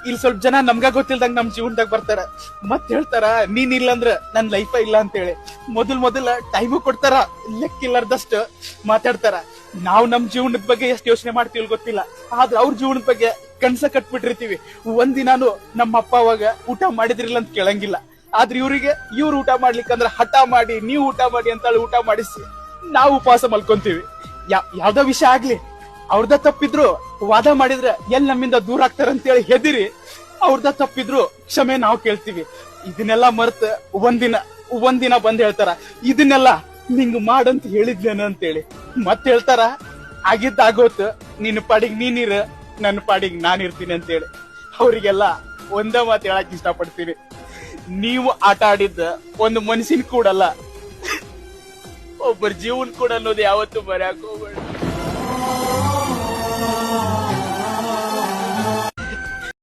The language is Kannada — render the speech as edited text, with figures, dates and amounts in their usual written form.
ಇಲ್ಲಿ ಸ್ವಲ್ಪ ಜನ ನಮ್ಗ ಗೊತ್ತಿಲ್ದಂಗ ನಮ್ ಜೀವನದಾಗ ಬರ್ತಾರ ಮತ್ ಹೇಳ್ತಾರ ನೀನ್ ಇಲ್ಲಂದ್ರ ನನ್ ಲೈಫ ಇಲ್ಲ ಅಂತೇಳಿ. ಮೊದಲ ಟೈಮು ಕೊಡ್ತಾರ, ಲೆಕ್ಕಿಲ್ಲಾರ್ದಷ್ಟು ಮಾತಾಡ್ತಾರ. ನಾವ್ ನಮ್ ಜೀವನದ ಬಗ್ಗೆ ಎಷ್ಟು ಯೋಚನೆ ಮಾಡ್ತೀವಿ ಗೊತ್ತಿಲ್ಲ, ಆದ್ರೆ ಅವ್ರ ಜೀವನದ ಬಗ್ಗೆ ಕನ್ಸ ಕಟ್ಬಿಟ್ಟಿರ್ತೀವಿ. ಒಂದಿನಾನು ನಮ್ಮ ಅಪ್ಪ ಅವಾಗ ಊಟ ಮಾಡಿದ್ರಿಲ್ಲ ಅಂತ ಕೇಳಂಗಿಲ್ಲ, ಆದ್ರೆ ಇವ್ರು ಊಟ ಮಾಡ್ಲಿಕ್ಕಂದ್ರ ಹಠ ಮಾಡಿ ನೀವು ಊಟ ಮಾಡಿ ಅಂತ ಊಟ ಮಾಡಿಸಿ ನಾವು ಉಪವಾಸ ಮಲ್ಕೊಂತೀವಿ. ಯಾವ್ದೋ ವಿಷಯ ಆಗ್ಲಿ, ಅವ್ರದ ತಪ್ಪಿದ್ರು ವಾದ ಮಾಡಿದ್ರೆ ಎಲ್ ನಮ್ಮಿಂದ ದೂರ ಆಗ್ತಾರ ಅಂತೇಳಿ ಹೆದಿರಿ ಅವ್ರದ ತಪ್ಪಿದ್ರು ಕ್ಷಮೆ ನಾವು ಕೇಳ್ತೀವಿ. ಇದನ್ನೆಲ್ಲ ಮರ್ತ ಒಂದಿನ ಬಂದ್ ಹೇಳ್ತಾರ ಇದನ್ನೆಲ್ಲ ನಿಂಗ್ ಮಾಡಂತ ಹೇಳಿದ್ಲೇನು ಅಂತೇಳಿ. ಮತ್ ಹೇಳ್ತಾರ ಆಗಿದ್ದಾಗೋತ್ ನಿನ್ನ ಪಾಡಿಗೆ ನೀನಿರ, ನನ್ನ ಪಾಡಿಗೆ ನಾನಿರ್ತೀನಿ ಅಂತೇಳಿ. ಅವ್ರಿಗೆಲ್ಲ ಒಂದೇ ಮಾತು ಹೇಳಕ್ ಇಷ್ಟಪಡ್ತೀನಿ, ನೀವು ಆಟ ಆಡಿದ್ದ ಒಂದು ಮನುಷ್ಯನ್ ಕೂಡಲ್ಲ, ಒಬ್ಬರ ಜೀವನ್ ಕೂಡ ಅನ್ನೋದು ಯಾವತ್ತೂ ಬರಕ್ ಹೋಗ್ಬೇಡ.